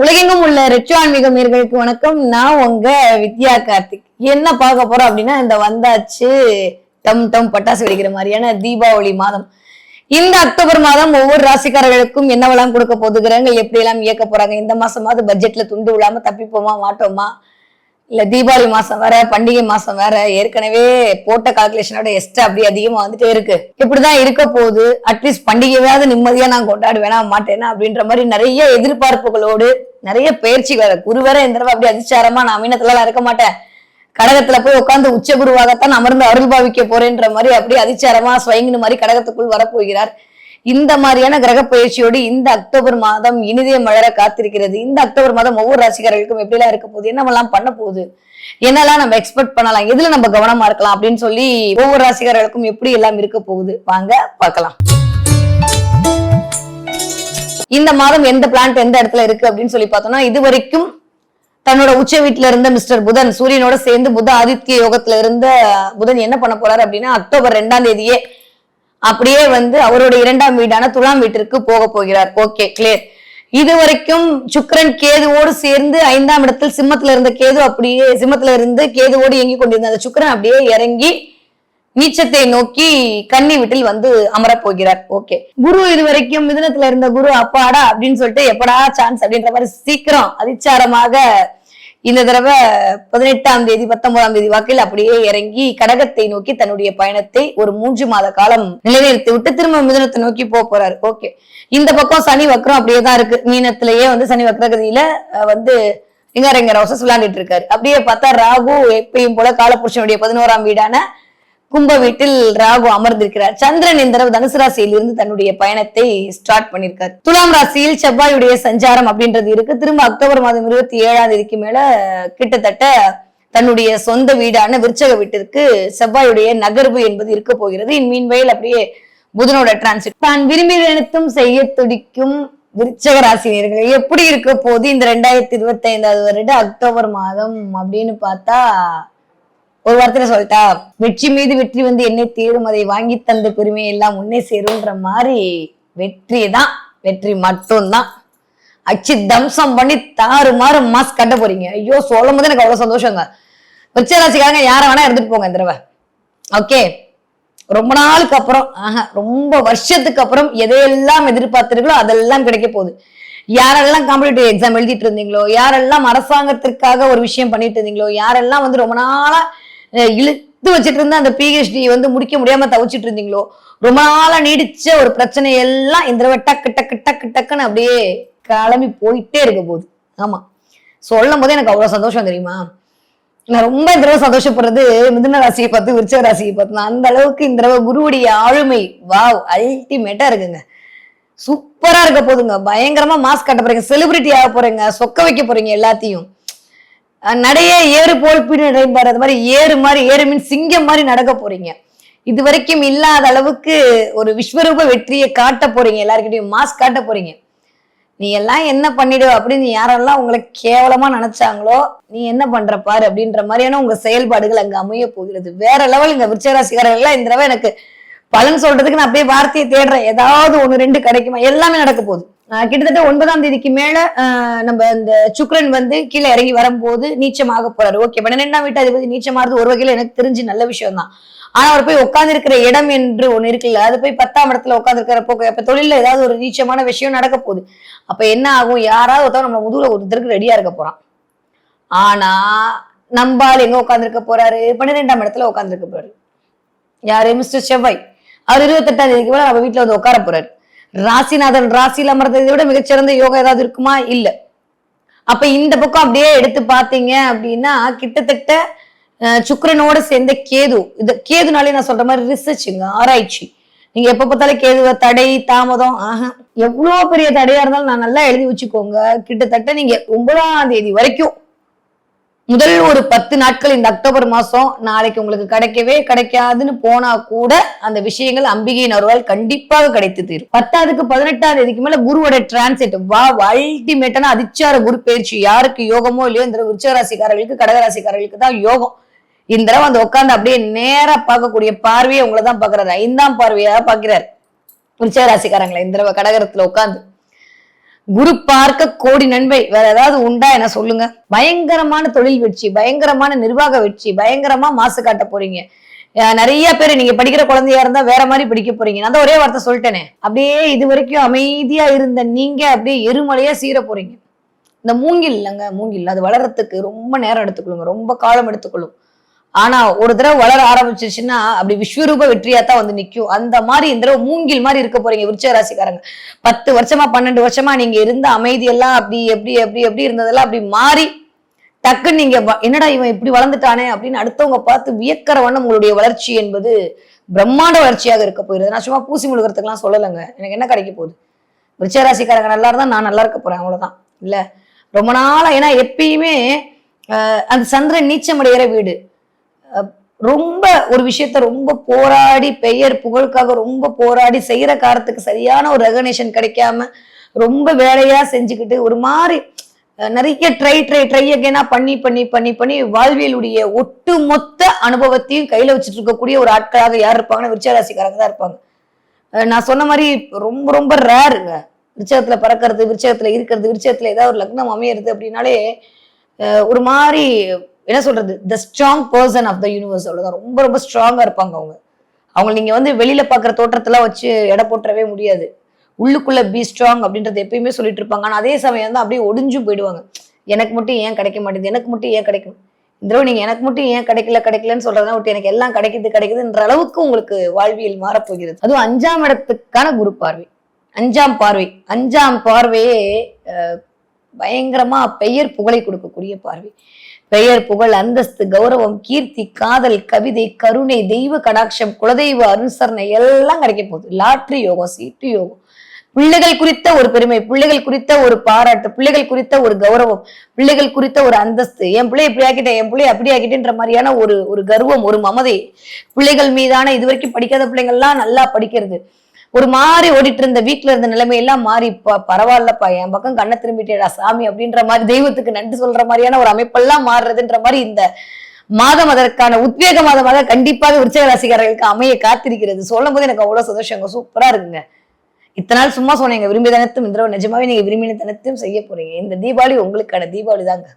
உலகெங்கும் உள்ள ரெட்ரோ ஆன்மீக நேயர்களுக்கு வணக்கம். நான் உங்க வித்யா கார்த்திக். என்ன பார்க்க போறோம் அப்படின்னா, இந்த வந்தாச்சு டம் டம் பட்டாசு வெடிக்கிற மாதிரியான தீபாவளி மாதம். இந்த அக்டோபர் மாதம் ஒவ்வொரு ராசிக்காரர்களுக்கும் என்னவெல்லாம் கொடுக்க போகுது, கிரகங்கள் எப்படி எல்லாம் இயக்க போறாங்க, இந்த மாசமாவது பட்ஜெட்ல துண்டு விழாம தப்பிப்போமா மாட்டோமா, இல்ல தீபாவளி மாசம் வேற, பண்டிகை மாசம் வேற, ஏற்கனவே போட்ட கால்குலேஷனோட எக்ஸ்ட்ரா அப்படி அதிகமா வந்துட்டே இருக்கு. இப்படிதான் இருக்க போகுது. அட்லீஸ்ட் பண்டிகையாவது நிம்மதியா நான் கொண்டாடுவேனா மாட்டேனா அப்படின்ற மாதிரி நிறைய எதிர்பார்ப்புகளோடு நிறைய பயிற்சிகள். குரு வேற இந்த தடவை அப்படி அதிச்சாரமா நான் மீனத்துல இருக்க மாட்டேன், கடகத்துல போய் உட்காந்து உச்ச குருவாகத்தான் அமர்ந்து அருள் பாவிக்க போறேன்ற மாதிரி அப்படியே அதிச்சாரமா ஸ்வயங்கின மாதிரி கடகத்துக்குள் வரப்போகிறார். இந்த மாதிரியான கிரக பயிற்சியோடு இந்த அக்டோபர் மாதம் இனிதே மலர காத்திருக்கிறது. இந்த அக்டோபர் மாதம் ஒவ்வொரு ராசிக்காரர்களுக்கும் எப்படிலாம் இருக்க போகுது, என்னவெல்லாம் பண்ண போகுது, என்னெல்லாம் நம்ம எக்ஸ்பெக்ட் பண்ணலாம், எதுல நம்ம கவனமா இருக்கலாம் அப்படின்னு சொல்லி ஒவ்வொரு ராசிக்காரர்களுக்கும் எப்படி எல்லாம் இருக்க போகுது வாங்க பார்க்கலாம். இந்த மாதம் எந்த பிளான்ட் எந்த இடத்துல இருக்கு அப்படின்னு சொல்லி பார்த்தோம்னா, இது வரைக்கும் தன்னோட உச்ச வீட்டுல இருந்த மிஸ்டர் புதன் சூரியனோட சேர்ந்து புத ஆதித்ய யோகத்துல இருந்த புதன் என்ன பண்ண போறாரு அப்படின்னா, அக்டோபர் 2ஆம் தேதியே அப்படியே அவருடைய 2ஆம் வீடான துலாம் வீட்டிற்கு போக போகிறார். Okay, clear. இது வரைக்கும் சுக்கிரன் கேதுவோடு சேர்ந்து 5ஆம் இடத்தில் சிம்மத்துல இருந்த கேது அப்படியே சிம்மத்துல இருந்து கேதுவோடு இயங்கி கொண்டிருந்த அந்த சுக்கிரன் அப்படியே இறங்கி நீச்சத்தை நோக்கி கன்னி வீட்டில் அமரப் போகிறார். ஓகே, குரு இது வரைக்கும் மிதுனத்துல இருந்த குரு அப்பாடா அப்படின்னு சொல்லிட்டு எப்படா சான்ஸ் அப்படின்ற மாதிரி சீக்கிரம் அதிச்சாரமாக இந்த தடவை 18ஆம் தேதி 19ஆம் தேதி வாக்கில் அப்படியே இறங்கி கடகத்தை நோக்கி தன்னுடைய பயணத்தை ஒரு 3 மாத காலம் நிலைநிறுத்தி விட்டு திரும்ப மிதுனத்தை நோக்கி போறாரு. ஓகே, இந்த பக்கம் சனி வக்ரம் அப்படியேதான் இருக்கு. மீனத்திலேயே சனி வக்ரகதியில இங்க ரோசஸ் விளையாண்டுட்டு இருக்காரு. அப்படியே பார்த்தா ராகு எப்பயும் போல காலபுருஷனுடைய 11ஆம் வீடான கும்ப வீட்டில் ராகு அமர்ந்திருக்கிறார். சந்திரன் இந்த தடவை தனுசு ராசியில் இருந்து தன்னுடைய பயணத்தை ஸ்டார்ட் பண்ணிருக்காரு. துலாம் ராசியில் செவ்வாயுடைய சஞ்சாரம் அப்படின்றது இருக்கு. திரும்ப அக்டோபர் மாதம் 27ஆம் தேதிக்கு மேல கிட்டத்தட்ட தன்னுடைய சொந்த வீடான விருச்சக வீட்டிற்கு செவ்வாயுடைய நகர்வு என்பது இருக்க போகிறது. மீன்வயல் அப்படியே புதனோட டிரான்சிட். தான் விரும்பி நினைத்தும் செய்ய துடிக்கும் விருச்சக ராசினியர்கள் எப்படி இருக்க போது இந்த 2025ஆவது வருட அக்டோபர் மாதம் அப்படின்னு பார்த்தா, ஒரு வார்த்தையில சொல்லிட்டா, வெற்றி மீது வெற்றி என்னை தேடும், அதை வாங்கி தந்த பெருமை எல்லாம் முன்னே சேரும்ன்ற மாதிரி வெற்றி தான், வெற்றி மட்டும்தான். அச்சு தம்சம் பண்ணி தாறுமாறு மாஸ்க் கட்ட போறீங்க. ஐயோ, சொல்லும் போது எனக்கு அவ்வளவு சந்தோஷங்க. விருச்சிகராசிக்காரங்க யார வேணா எடுத்துட்டு போங்க இந்த தடவை. ஓகே, ரொம்ப நாளுக்கு அப்புறம் ரொம்ப வருஷத்துக்கு அப்புறம் எதையெல்லாம் எதிர்பார்த்திருக்கோ அதெல்லாம் கிடைக்க போகுது. யாரெல்லாம் காம்படிட்டிவ் எக்ஸாம் எழுதிட்டு இருந்தீங்களோ, யாரெல்லாம் அரசாங்கத்திற்காக ஒரு விஷயம் பண்ணிட்டு இருந்தீங்களோ, யாரெல்லாம் ரொம்ப நாளா இழுத்து வச்சுட்டு இருந்த அந்த பிஹெச்டி முடிக்க முடியாம தவிச்சிட்டு இருந்தீங்களோ, ரொம்ப நாளா நீடிச்ச ஒரு பிரச்சனை எல்லாம் இந்த தடவை டக்கு டக்கு டக்கு டக்குன்னு அப்படியே கிளம்பி போயிட்டே இருக்க போகுது. ஆமா, சொல்லும் போதே எனக்கு அவ்வளவு சந்தோஷம் தெரியுமா. நான் ரொம்ப இந்த தடவை சந்தோஷப்படுறது மிதுன ராசியை பார்த்து விருச்சிக ராசியை பார்த்து. நான் அந்த அளவுக்கு இந்த தடவை குருவுடைய ஆளுமை வாவ் அல்டிமேட்டா இருக்குங்க. சூப்பரா இருக்க போதுங்க. பயங்கரமா மாஸ்க் கட்ட போறீங்க, செலிபிரிட்டி ஆக போறீங்க, சொக்க வைக்க போறீங்க எல்லாத்தையும். நடைய ஏறு போல் பின் நடைபாரு, அது மாதிரி ஏறு மீன் சிங்கம் மாதிரி நடக்க போறீங்க. இது வரைக்கும் இல்லாத அளவுக்கு ஒரு விஸ்வரூப வெற்றியை காட்ட போறீங்க. எல்லாருக்கிட்டையும் மாஸ்க் காட்ட போறீங்க. நீ எல்லாம் என்ன பண்ணிடு அப்படின்னு யாரெல்லாம் உங்களை கேவலமா நினைச்சாங்களோ, நீ என்ன பண்ற பாரு அப்படின்ற மாதிரியான உங்க செயல்பாடுகள் அங்க அமைய போகிறது. வேற லெவல். இங்க விருச்சிகராசிக்காரர்கள் எல்லாம் இந்த தடவை எனக்கு பலன் சொல்றதுக்கு நான் அப்படியே வார்த்தையை தேடுறேன். ஏதாவது 1-2 கிடைக்குமா, எல்லாமே நடக்க போகுது. கிட்டத்தட்ட 9ஆம் தேதிக்கு மேல நம்ம இந்த சுக்கிரன் கீழே இறங்கி வரும்போது நீச்சமாக போறாரு. ஓகே, 12ஆம் வீட்டு அதிபதி நீச்சமாறது ஒரு வகையில எனக்கு தெரிஞ்சு நல்ல விஷயம் தான். ஆனா அவர் போய் உட்கார்ந்து இருக்கிற இடம் என்று ஒண்ணு இருக்குல்ல, அது போய் 10ஆம் இடத்துல உட்கார்ந்து இருக்கிறப்போ அப்ப தொழில ஏதாவது ஒரு நீச்சமான விஷயம் நடக்க போகுது. அப்ப என்ன ஆகும், யாராவது ஒருத்தவங்க நம்ம முதுகுல ஒருத்தருக்கு ரெடியா இருக்க போறான். ஆனா நம்பால் எங்க உட்கார்ந்து போறாரு, 12ஆம் இடத்துல உட்கார்ந்து போறாரு. யாரு, மிஸ்டர் செவ்வாய். அவர் 28ஆம் தேதிக்கு மேல நம்ம வீட்டுல உட்கார போறாரு. ராசிநாதன் ராசியில அமர்ந்ததை விட மிகச்சிறந்த யோகா ஏதாவது இருக்குமா, இல்ல. அப்ப இந்த பக்கம் அப்படியே எடுத்து பாத்தீங்க அப்படின்னா, கிட்டத்தட்ட சுக்கிரனோட சேர்ந்த கேது. இது கேதுனாலே நான் சொல்ற மாதிரி ரிசர்ச்சுங்க, ஆராய்ச்சி. நீங்க எப்ப பார்த்தாலும் கேதுவ தடை தாமதம் எவ்வளவு பெரிய தடையா இருந்தாலும் நான் நல்லா எழுதி வச்சுக்கோங்க. கிட்டத்தட்ட நீங்க 9ஆம் தேதி வரைக்கும் முதல் ஒரு 10 நாட்கள் இந்த அக்டோபர் மாசம் நாளைக்கு உங்களுக்கு கிடைக்கவே கிடைக்காதுன்னு போனா கூட அந்த விஷயங்கள் அம்பிகையின் அருளால் கண்டிப்பாக கிடைத்து தீரும். 10ஆவதுக்கு 18ஆம் தேதிக்கு மேல குருவோட டிரான்சிட் அல்டிமேட்டான அதிச்சார குரு பயிற்சி. யாருக்கு யோகமோ இல்லையோ இந்த விருச்சிக ராசிக்காரர்களுக்கு கடகராசிக்காரர்களுக்கு தான் யோகம். இந்த தடவை உட்கார்ந்து அப்படியே நேரா பார்க்கக்கூடிய பார்வையை உங்களை தான் பாக்குறாரு. 5ஆம் பார்வையா பாக்குறாரு விருச்சிக ராசிக்காரங்களை இந்த தடவை கடகரத்துல உட்கார்ந்து. குரு பார்க்க கோடி நன்மை, வேற ஏதாவது உண்டா என சொல்லுங்க. பயங்கரமான தொழில் வெற்றி, பயங்கரமான நிர்வாக வெற்றி, பயங்கரமா மாசு காட்ட போறீங்க. நிறைய பேர் நீங்க படிக்கிற குழந்தையா இருந்தா வேற மாதிரி படிக்க போறீங்க. நான் தான் ஒரே வார்த்தை சொல்லிட்டேனே. அப்படியே இது வரைக்கும் அமைதியா இருந்த நீங்க அப்படியே எருமலையா சீர போறீங்க. இந்த மூங்கில் இல்லைங்க, மூங்கில் அது வளர்றதுக்கு ரொம்ப நேரம் எடுத்துக்கொள்ளுங்க, ரொம்ப காலம் எடுத்துக்கொள்ளும். ஆனா ஒரு தடவை வளர ஆரம்பிச்சிருச்சுன்னா அப்படி விஸ்வரூப வெற்றியா தான் வந்து நிக்கும். அந்த மாதிரி இந்த தடவை மூங்கில் மாதிரி இருக்க போறீங்க விருச்சிக ராசிக்காரங்க. 10 வருஷமா 12 வருஷமா நீங்க இருந்த அமைதியெல்லாம் அப்படி எப்படி எப்படி எப்படி இருந்ததெல்லாம் அப்படி மாறி டக்குன்னு நீங்க என்னடா இவன் இப்படி வளர்ந்துட்டானே அப்படின்னு அடுத்தவங்க பார்த்து வியக்கிற வண்ணம் உங்களுடைய வளர்ச்சி என்பது பிரம்மாண்ட வளர்ச்சியாக இருக்க போயிருது. நான் சும்மா பூசி முழுகிறதுக்கெல்லாம் சொல்லலைங்க. எனக்கு என்ன கிடைக்க போகுது? விருச்சிக ராசிக்காரங்க நல்லா இருந்தா நான் நல்லா இருக்க போறேன், அவ்வளவுதான். இல்ல ரொம்ப நாளா, ஏன்னா எப்பயுமே அந்த சந்திரன் நீச்சமடைகிற வீடு. ரொம்ப ஒரு விஷயத்த ரொம்ப போராடி பெயர் புகழுக்காக ரொம்ப போராடி செய்யற காரத்துக்கு சரியான ஒரு ரெகனேஷன் கிடைக்காம ரொம்ப வேலையா செஞ்சுக்கிட்டு ஒரு மாதிரி நிறைய ட்ரை அகைனா பண்ணி பண்ணி பண்ணி பண்ணி வாழ்வியலுடைய ஒட்டு மொத்த அனுபவத்தையும் கையில வச்சுட்டு இருக்கக்கூடிய ஒரு ஆட்களாக யார் இருப்பாங்கன்னா விருச்சிக ராசிக்காரங்க தான் இருப்பாங்க. நான் சொன்ன மாதிரி ரொம்ப ரொம்ப ரேருங்க விருச்சிகத்துல பறக்கிறது, விருச்சிகத்துல இருக்கிறது, விருச்சிகத்துல ஏதாவது ஒரு லக்னம் அமையிறது அப்படின்னாலே ஒரு மாதிரி என்ன சொல்றது, the strong person of the universe, அவ்வளவுதான். ரொம்ப ரொம்ப ஸ்ட்ராங்கா இருப்பாங்க அவங்க நீங்க வந்து வெளியில பாக்குற தோற்றத்தெல்லாம் வச்சு எடை போட்டுறவே முடியாது. உள்ளுக்குள்ள பி ஸ்ட்ராங் அப்படின்றது எப்பயுமே சொல்லிட்டு இருப்பாங்க. ஆனா அதே சமயம் தான் அப்படியே ஒடிஞ்சும் போயிடுவாங்க. எனக்கு மட்டும் ஏன் கிடைக்க மாட்டேங்குது, எனக்கு மட்டும் ஏன் கிடைக்கும், இந்த தடவை நீங்க எனக்கு மட்டும் ஏன் கிடைக்கலன்னு சொல்றதா விட்டு எனக்கு எல்லாம் கிடைக்குதுன்ற அளவுக்கு உங்களுக்கு வாழ்வியல் மாறப்போகிறது. அதுவும் 5ஆம் இடத்துக்கான குரு பார்வை, 5ஆம் பார்வை, 5ஆம் பார்வையே பயங்கரமா பெயர் புகழை கொடுக்கக்கூடிய பார்வை. பெயர் புகழ் அந்தஸ்து கௌரவம் கீர்த்தி காதல் கவிதை கருணை தெய்வ கடாட்சம் குலதெய்வ அனுசரணை எல்லாம் கிடைக்க போகுது. லாட்ரி யோகம், சீட்டு யோகம், பிள்ளைகள் குறித்த ஒரு பெருமை, பிள்ளைகள் குறித்த ஒரு பாராட்டு, பிள்ளைகள் குறித்த ஒரு கௌரவம், பிள்ளைகள் குறித்த ஒரு அந்தஸ்து, என் பிள்ளை இப்படி ஆக்கிட்டேன் என் பிள்ளை அப்படி ஆக்கிட்டேன்ற மாதிரியான ஒரு கர்வம், ஒரு மமதை, பிள்ளைகள் மீதான இது வரைக்கும் படிக்காத பிள்ளைங்கள்லாம் நல்லா படிக்கிறது, ஒரு மாதிரி ஓடிட்டு இருந்த வீட்டுல இருந்த நிலைமையெல்லாம் மாறி பரவாயில்லப்பா என் பக்கம் கண்ணை திரும்பிட்டேடா சாமி அப்படின்ற மாதிரி தெய்வத்துக்கு நன்றி சொல்ற மாதிரியான ஒரு அமைப்பெல்லாம் மாறுறதுன்ற மாதிரி இந்த மாதம் அதற்கான உத்வேக மாதமாக கண்டிப்பாக விருச்சிக ராசிக்காரர்களுக்கு அமைய காத்திருக்கிறது. சொல்லும் போது எனக்கு அவ்வளவு சந்தோஷங்க, சூப்பரா இருக்குங்க. இத்தனை நாள் சும்மா சொன்னீங்க விரும்பி தனத்தும் இந்த நிஜமாவே நீங்க விரும்பின தனத்தையும் செய்ய போறீங்க. இந்த தீபாவளி உங்களுக்கான தீபாவளி தாங்க.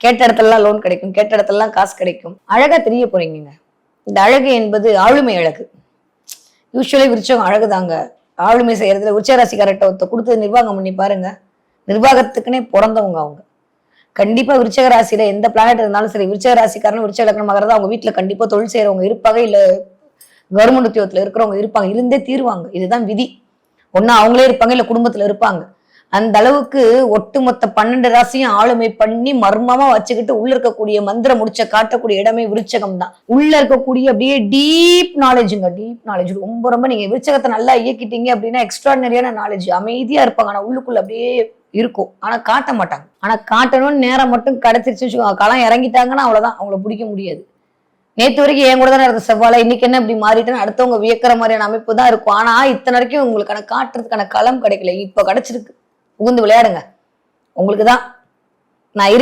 கேட்ட இடத்துலலாம் லோன் கிடைக்கும், கேட்ட இடத்துலலாம் காசு கிடைக்கும், அழகா தெரிய போறீங்க. இந்த அழகு என்பது ஆளுமை அழகு. யூஸ்வலி விருச்சகம் அழகுதாங்க. ஆளுமை செய்யறதுல விருச்சிக ராசிக்காரர்கிட்ட கொடுத்து நிர்வாகம் பண்ணி பாருங்க. நிர்வாகத்துக்குன்னே பிறந்தவங்க அவங்க. கண்டிப்பா விருச்சிக ராசியில எந்த பிளானட் இருந்தாலும் சரி, விருச்சிக ராசிக்காரன் விருச்சிக லக்னமாகறதா அவங்க வீட்டுல கண்டிப்பா தொழில் செய்யறவங்க இருப்பாங்க, இல்ல கவர்மெண்ட் உத்தியோகத்துல இருக்கிறவங்க இருப்பாங்க, இருந்தே தீருவாங்க. இதுதான் விதி. ஒன்னா அவங்களே இருப்பாங்க, இல்ல குடும்பத்துல இருப்பாங்க. அந்த அளவுக்கு ஒட்டுமொத்த 12 ராசியும் ஆளுமை பண்ணி மர்மமா வச்சுக்கிட்டு உள்ள இருக்கக்கூடிய மந்திர முடிச்ச காட்டக்கூடிய இடமே விருச்சகம் தான். உள்ள இருக்கக்கூடிய அப்படியே டீப் நாலேஜுங்க, டீப் நாலேஜ் ரொம்ப ரொம்ப நீங்க விருச்சகத்தை நல்லா இயக்கிட்டீங்க அப்படின்னா எக்ஸ்ட்ராடனரியான நாலேஜ். அமைதியா இருப்பாங்க, ஆனா உள்ளுக்குள்ள அப்படியே இருக்கும், ஆனா காட்ட மாட்டாங்க. ஆனா காட்டணும்னு நேரம் மட்டும் கிடைச்சிருச்சு, களம் இறங்கிட்டாங்கன்னா அவ்வளவுதான், அவங்கள பிடிக்க முடியாது. நேற்று வரைக்கும் என் கூட தானே இருந்த செவ்வாழை, இன்னைக்கு என்ன இப்படி மாறிட்டேன்னு அடுத்தவங்க வியக்கிற மாதிரியான அமைப்பு தான் இருக்கும். ஆனா இத்தனை வரைக்கும் உங்களுக்கான காட்டுறதுக்கான களம் கிடைக்கல, இப்ப கிடைச்சிருக்கு. புகுந்து விளையாடுங்க, உங்களுக்கு தான் நான்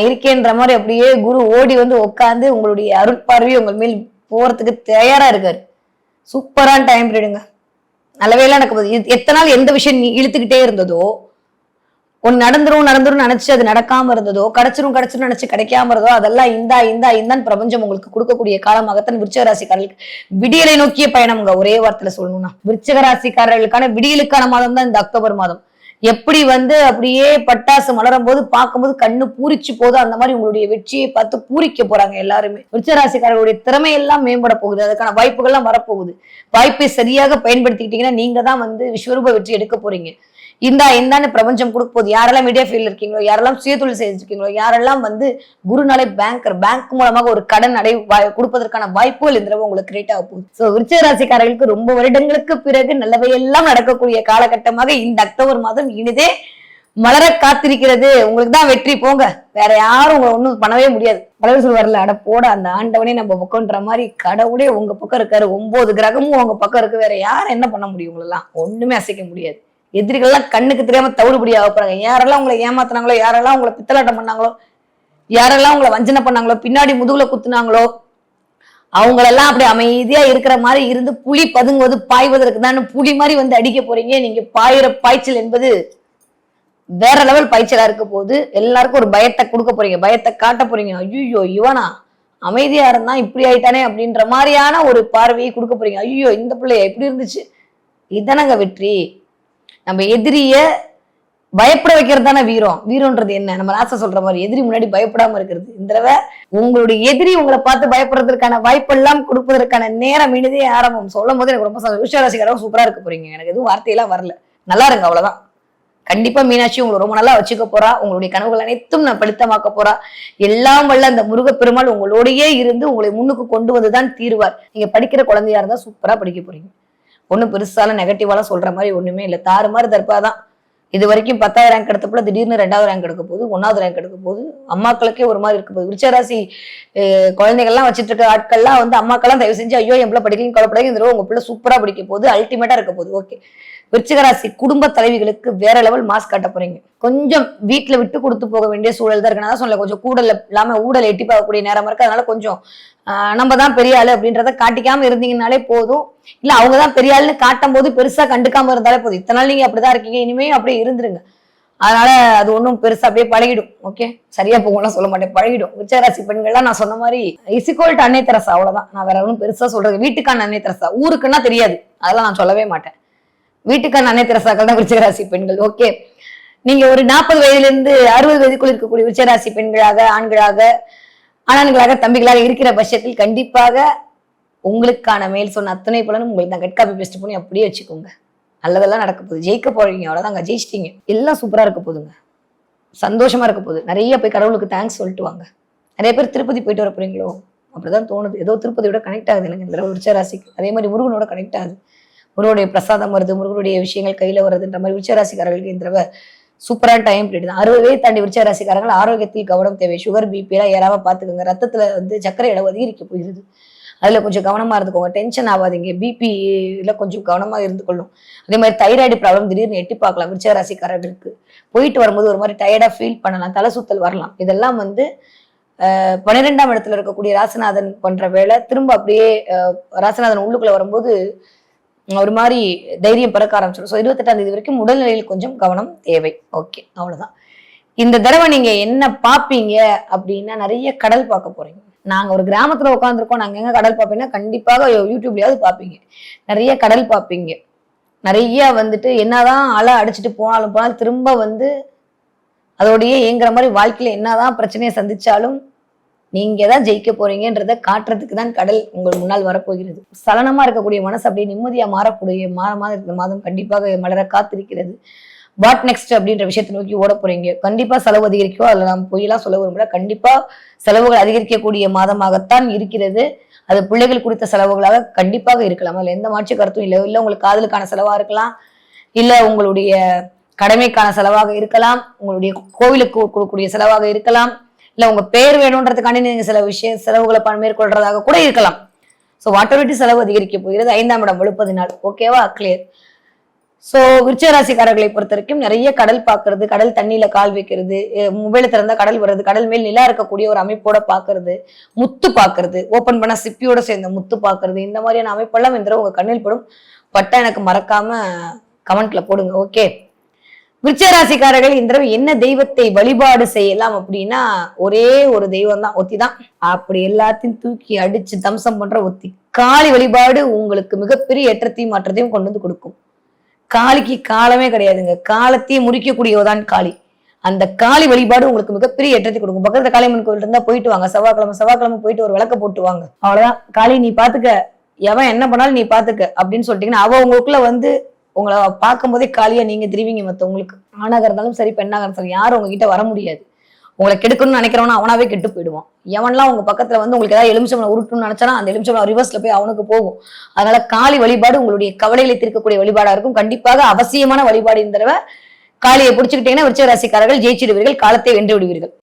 இருக்கேன்ற மாதிரி அப்படியே குரு ஓடி வந்து உட்காந்து உங்களுடைய அருட்பார்வை உங்கள் மேல் போறதுக்கு தயாரா இருக்காரு. சூப்பரான டைம் பீரியடுங்க. நல்லவேலாம் நடக்க போகுது. எத்தனை நாள் எந்த விஷயம் இழுத்துக்கிட்டே இருந்ததோ, ஒன்னு நடந்துரும் நினைச்சு அது நடக்காம இருந்ததோ, கிடைச்சிரும் நினைச்சு கிடைக்காம இருந்ததோ, அதெல்லாம் இந்தான்னு பிரபஞ்சம் உங்களுக்கு கொடுக்கக்கூடிய காலமாகத்தான் விருச்சிக ராசிக்காரர்களுக்கு விடியலை நோக்கிய பயணம்ங்க. ஒரே வார்த்தையில சொல்லணும்னா விருச்சிக ராசிக்காரர்களுக்கான விடியலுக்கான மாதம் தான் இந்த அக்டோபர் மாதம். எப்படி வந்து அப்படியே பட்டாசு மலரும் போது பார்க்கும்போது கண்ணு பூரிச்சு போதும், அந்த மாதிரி உங்களுடைய வெற்றியை பார்த்து பூரிக்க போறாங்க எல்லாருமே. விருச்சிக ராசிக்காரர்களுடைய திறமையெல்லாம் மேம்பட போகுது, அதுக்கான வாய்ப்புகள்லாம் வரப்போகுது. வாய்ப்பை சரியாக பயன்படுத்திக்கிட்டீங்கன்னா நீங்க தான் வந்து விஸ்வரூப வெற்றி எடுக்க போறீங்க. இந்தான்னு பிரபஞ்சம் கொடுக்க போகுது. யாரெல்லாம் மீடியா ஃபீல்ட்ல இருக்கீங்களோ, யாரெல்லாம் சுயதொழில் செஞ்சிருக்கீங்களோ, யாரெல்லாம் வந்து குருநாளை பேங்க் மூலமாக ஒரு கடன் கொடுப்பதற்கான வாய்ப்புகள் இந்த தடவை உங்களுக்கு கிரியேட் ஆக போகுது. சோ விருச்சிக ராசிக்காரர்களுக்கு ரொம்ப வருடங்களுக்கு பிறகு நல்லவையெல்லாம் நடக்கக்கூடிய காலகட்டமாக இந்த அக்டோபர் மாதம் இனிதே மலர காத்திருக்கிறது. உங்களுக்கு தான் வெற்றி, போங்க. வேற யாரும் உங்களை ஒண்ணும் பண்ணவே முடியாது. பலர் சொல்வார்ல, அட போட அந்த ஆண்டவனே நம்ம பக்கம்ன்ற மாதிரி கடவுளே உங்க பக்கம் இருக்காரு. 9 கிரகமும் உங்க பக்கம் இருக்கு. வேற யாரும் என்ன பண்ண முடியும்? உங்களெல்லாம் ஒண்ணுமே அசைக்க முடியாது. எதிரிகள்லாம் கண்ணுக்கு தெரியாம தவிடுபடி ஆக போறாங்க. யாரெல்லாம் உங்களை ஏமாத்தினாங்களோ, யாரெல்லாம் உங்களை பித்தலாட்டம் பண்ணாங்களோ, யாரெல்லாம் உங்களை வஞ்சனை பண்ணாங்களோ, பின்னாடி முதுகுல குத்துனாங்களோ, அவங்களெல்லாம் அப்படி அமைதியா இருக்கிற மாதிரி இருந்து, புலி பதுங்குவது பாய்வதற்கு தான் புலி மாதிரி வந்து அடிக்க போறீங்க. நீங்க பாயிற பாய்ச்சல் என்பது வேற லெவல் பயிற்சியா இருக்க போது. எல்லாருக்கும் ஒரு பயத்தை கொடுக்க போறீங்க, பயத்தை காட்ட போறீங்க. ஐயோ இவனா அமைதியா இருந்தா இப்படி ஆயிட்டானே அப்படின்ற மாதிரியான ஒரு பார்வையை கொடுக்க போறீங்க. ஐயோ இந்த பிள்ளைய எப்படி இருந்துச்சு, இதனங்க வெற்றி. நம்ம எதிரிய பயப்பட வைக்கிறது தானே வீரம். வீரம்ன்றது என்ன, நம்ம ராசா சொல்ற மாதிரி எதிரி முன்னாடி பயப்படாம இருக்கிறது. இந்த தடவை உங்களுடைய எதிரி உங்களை பார்த்து பயப்படுறதுக்கான வாய்ப்பெல்லாம் கொடுப்பதற்கான நேரம் இனிதே ஆரம்பம். சொல்லும் போது எனக்கு ரொம்ப விஷயராசிக்காரங்க சூப்பரா இருக்க போறீங்க. எனக்கு எதுவும் வார்த்தையெல்லாம் வரல, நல்லா இருங்க அவ்வளவுதான். கண்டிப்பா மீனாட்சி உங்களை ரொம்ப நல்லா வச்சுக்க போறா. உங்களுடைய கனவுகள் அனைத்தும் நான் பலித்தமாக்க போறா. எல்லாம் வல்ல அந்த முருகப்பெருமாள் உங்களோடையே இருந்து உங்களை முன்னுக்கு கொண்டு வந்துதான் தீர்வார். நீங்க படிக்கிற குழந்தையா இருந்தா சூப்பரா படிக்க போறீங்க. ஒன்னும் பெருசால நெகட்டிவாலாம் சொல்ற மாதிரி ஒண்ணுமே இல்லை. தாறு மாதிரி தற்பாதான். இது வரைக்கும் 10வது ரேங்க் எடுத்தப்பல திடீர்னு 2வது ரேங்க் எடுக்க போகுது, 1வது ரேங்க் எடுக்க போகுது. அம்மாக்களுக்கே ஒரு மாதிரி இருக்க போகுது. விருச்சராசி குழந்தைகள்லாம் வச்சுட்டு இருக்க ஆட்கள்லாம் வந்து அம்மாக்கெல்லாம் தயவு செஞ்சு ஐயோ என் பிள்ளை படிக்கணும் கவலைப்படாது, இந்த உங்க பிள்ளை சூப்பரா படிக்க போகுது, அல்டிமேட்டா இருக்க போகுது. ஓகே, விருச்சிகராசி குடும்ப தலைவிகளுக்கு வேற லெவல் மாஸ் காட்ட போறீங்க. கொஞ்சம் வீட்டுல விட்டு கொடுத்து போக வேண்டிய சூழல் தான் இருக்கு. நான் தான் சொல்ல கொஞ்சம் கூடல் இல்லாம ஊடல் எட்டி பார்க்கக்கூடிய நேரம் இருக்கு. அதனால கொஞ்சம் நம்ம தான் பெரிய ஆளு அப்படின்றத காட்டிக்காம இருந்தீங்கன்னாலே போதும். இல்ல அவங்கதான் பெரிய ஆளுன்னு காட்டும் போது பெருசா கண்டுக்காம இருந்தாலே போதும். இத்தனை நாள் நீங்க அப்படிதான் இருக்கீங்க, இனிமே அப்படியே இருந்துருங்க. அதனால அது ஒன்றும் பெருசா அப்படியே பழகிடும். ஓகே, சரியா போகலாம் சொல்ல மாட்டேன், பழகிடும். விருச்சிகராசி பெண்கள்லாம் நான் சொன்ன மாதிரி இசிகோல்ட் அன்னை தெரசா, அவ்வளவுதான். நான் வேற ஒன்றும் பெருசா சொல்றது. வீட்டுக்கான அன்னை தெரசா, ஊருக்குன்னா தெரியாது, அதெல்லாம் நான் சொல்லவே மாட்டேன். வீட்டுக்கான அன்னை தெரசாக்கள் தான் விருச்சிகராசி பெண்கள். ஓகே, நீங்க ஒரு 40 வயதிலிருந்து 60 வயதுக்குள் இருக்கக்கூடிய விருச்சிகராசி பெண்களாக, ஆண்களாக, ஆண்களாக, தம்பிகளாக இருக்கிற பட்சத்தில் கண்டிப்பாக உங்களுக்கான மேல் சொன்ன அத்தனை பலனும் உங்களுக்கு தான். கட் காப்பி பேஸ்ட் பண்ணி அப்படியே வச்சுக்கோங்க. நல்லதெல்லாம் நடக்க போகுது, ஜெயிக்க போறீங்க, அவ்வளவுதாங்க, ஜெயிச்சிட்டீங்க. எல்லாம் சூப்பரா இருக்க போதுங்க, சந்தோஷமா இருக்க போகுது. நிறைய போய் கடவுளுக்கு தேங்க்ஸ் சொல்லிட்டு வாங்க. நிறைய பேர் திருப்பதி போயிட்டு வர போறீங்களோ அப்படிதான் தோணுது. ஏதோ திருப்பதியோட கனெக்ட் ஆகுது எனக்கு இந்த விருச்சிகராசிக்கு. அதே மாதிரி முருகனோட கனெக்ட் ஆகுது. முருகனுடைய பிரசாதம் வருது, முருகனுடைய விஷயங்கள் கையில வருதுன்ற மாதிரி விருச்சிகராசிக்காரர்களுக்கு இந்த தடவை சூப்பரான டைம் பீரியட் தான். 60 வயது தாண்டி விருச்சிகராசிக்காரர்கள் ஆரோக்கியத்தில் கவனம் தேவை. சுகர் பிபி எல்லாம் ஏறாம பாத்துக்கோங்க. ரத்தத்துல வந்து சர்க்கரை அளவு அதிகரிக்க போயிருது, அதுல கொஞ்சம் கவனமா இருந்துக்கோங்க. டென்ஷன் ஆகாதீங்க. பிபில கொஞ்சம் கவனமா இருந்து கொள்ளும். அதே மாதிரி தைராய்டு ப்ராப்ளம் திடீர்னு எட்டி பார்க்கலாம் விருச்சிகராசிக்காரர்களுக்கு. போயிட்டு வரும்போது ஒரு மாதிரி டயர்டா ஃபீல் பண்ணலாம், தலை சுத்தல் வரலாம். இதெல்லாம் வந்து 12ஆம் இடத்துல இருக்கக்கூடிய ராசிநாதன் பண்ற வேலை. திரும்ப அப்படியே ராசிநாதன் உள்ளுக்குள்ள வரும்போது ஒரு மாதிரி தைரியம் பிறக்க ஆரம்பிச்சிடும். ஸோ 28ஆம் தேதி வரைக்கும் உடல்நிலையில் கொஞ்சம் கவனம் தேவை. ஓகே, அவ்வளவுதான். இந்த தடவை நீங்க என்ன பார்ப்பீங்க அப்படின்னா நிறைய கடல் பார்க்க போறீங்க. நாங்க ஒரு கிராமத்துல உட்காந்துருக்கோம், நாங்க எங்க கடல் பார்ப்பீங்கன்னா கண்டிப்பாக யூடியூப்லயாவது பார்ப்பீங்க. நிறைய கடல் பார்ப்பீங்க. நிறைய வந்துட்டு என்னதான் அலை அடிச்சுட்டு போனாலும் திரும்ப வந்து அதோடய ஏங்குற மாதிரி வாழ்க்கையில என்னதான் பிரச்சனையை சந்திச்சாலும் நீங்க தான் ஜெயிக்க போறீங்கன்றத காட்டுறதுக்கு தான் கடல் உங்கள் முன்னால் வரப்போகிறது. சலனமா இருக்கக்கூடிய மனசு அப்படியே நிம்மதியா மாறக்கூடிய இருக்கிற மாதம் கண்டிப்பாக மலர காத்திருக்கிறது. வாட் நெக்ஸ்ட் அப்படின்ற விஷயத்தை நோக்கி ஓட போறீங்க. கண்டிப்பா செலவு அதிகரிக்கோ, அதுல நாம் பொய்யெல்லாம் சொல்ல விரும்பல. கண்டிப்பா செலவுகள் அதிகரிக்கக்கூடிய மாதமாகத்தான் இருக்கிறது. அது பிள்ளைகள் குறித்த செலவுகளாக கண்டிப்பாக இருக்கலாம், அதுல எந்த மாற்று கருத்தும் இல்லை. இல்ல உங்களுக்கு காதலுக்கான செலவா இருக்கலாம், இல்ல உங்களுடைய கடமைக்கான செலவாக இருக்கலாம், உங்களுடைய கோவிலுக்கு கொடுக்கக்கூடிய செலவாக இருக்கலாம், இல்ல உங்க பேர் வேணும்ன்றதுக்காண்டி நீங்க சில செலவுகளை மேற்கொள்றதாக கூட இருக்கலாம். ஸோ வாட்டர் செலவு அதிகரிக்க போகிறது. 5ஆம் இடம் வலுப்பதினால். ஓகேவா, கிளியர். ஸோ விருச்சிகராசிக்காரர்களை பொறுத்த வரைக்கும் நிறைய கடல் பார்க்கறது, கடல் தண்ணியில கால் வைக்கிறது, மொபைல திறந்தா கடல் வர்றது, கடல் மேல் நிலா இருக்கக்கூடிய ஒரு அமைப்போட பாக்குறது, முத்து பாக்குறது, ஓப்பன் பண்ணா சிப்பியோட சேர்ந்த முத்து பாக்குறது, இந்த மாதிரியான அமைப்பெல்லாம் இந்த உங்க கண்ணில் படும். பட்டா எனக்கு மறக்காம கமெண்ட்ல போடுங்க. ஓகே, விருச்சிகராசிக்காரர்கள் இந்த தடவை என்ன தெய்வத்தை வழிபாடு செய்யலாம் அப்படின்னா ஒரே ஒரு தெய்வம் தான், ஒத்தி தான். அப்படி எல்லாத்தையும் தூக்கி அடிச்சு தம்சம் பண்ற ஒத்தி. காளி வழிபாடு உங்களுக்கு மிகப்பெரிய ஏற்றத்தையும் மாற்றத்தையும் கொண்டு வந்து கொடுக்கும். காளிக்கு காலமே கிடையாதுங்க, காலத்தையே முடிக்கக்கூடியவதான் காளி. அந்த காளி வழிபாடு உங்களுக்கு மிகப்பெரிய ஏற்றத்தை கொடுக்கும். பக்கத்துல காளியம்மன் கோயில் இருந்தா போயிட்டு வாங்க. செவ்வாய்க்கிழமை போயிட்டு ஒரு விளக்க போட்டு வாங்க. அவ்வளவுதான். காளி நீ பாத்துக்க, எவன் என்ன பண்ணாலும் நீ பாத்துக்க அப்படின்னு சொல்லிட்டீங்கன்னா அவ உங்களுக்குள்ள வந்து உங்களை பார்க்கும் போதே காலியா நீங்க திரும்பிங்க. மத்தவங்களுக்கு ஆணாக இருந்தாலும் சரி, பெண்ணாக இருந்தாலும் சரி, யாரும் உங்ககிட்ட வர முடியாது. உங்களை கெடுக்கணும்னு நினைக்கிறவனா அவனாவே கெட்டு போயிடுவான். எவன்லாம் உங்க பக்கத்துல வந்து உங்களுக்கு ஏதாவது எலுமிச்சம்பழம் உருட்டணும்னு நினைச்சானா அந்த எலுமிச்சம்பழம் ரிவர்ஸ்ல போய் அவனுக்கு போகும். அதனால காளி வழிபாடு உங்களுடைய கவலைகளை தீர்க்கக்கூடிய வழிபாடா இருக்கும். கண்டிப்பாக அவசியமான வழிபாடு. இந்த தடவை காளியை பிடிச்சுக்கிட்டீங்கன்னா விருச்சிகராசிக்காரர்கள் ஜெயிச்சிடுவீர்கள், காலத்தை வென்று விடுவீர்கள்.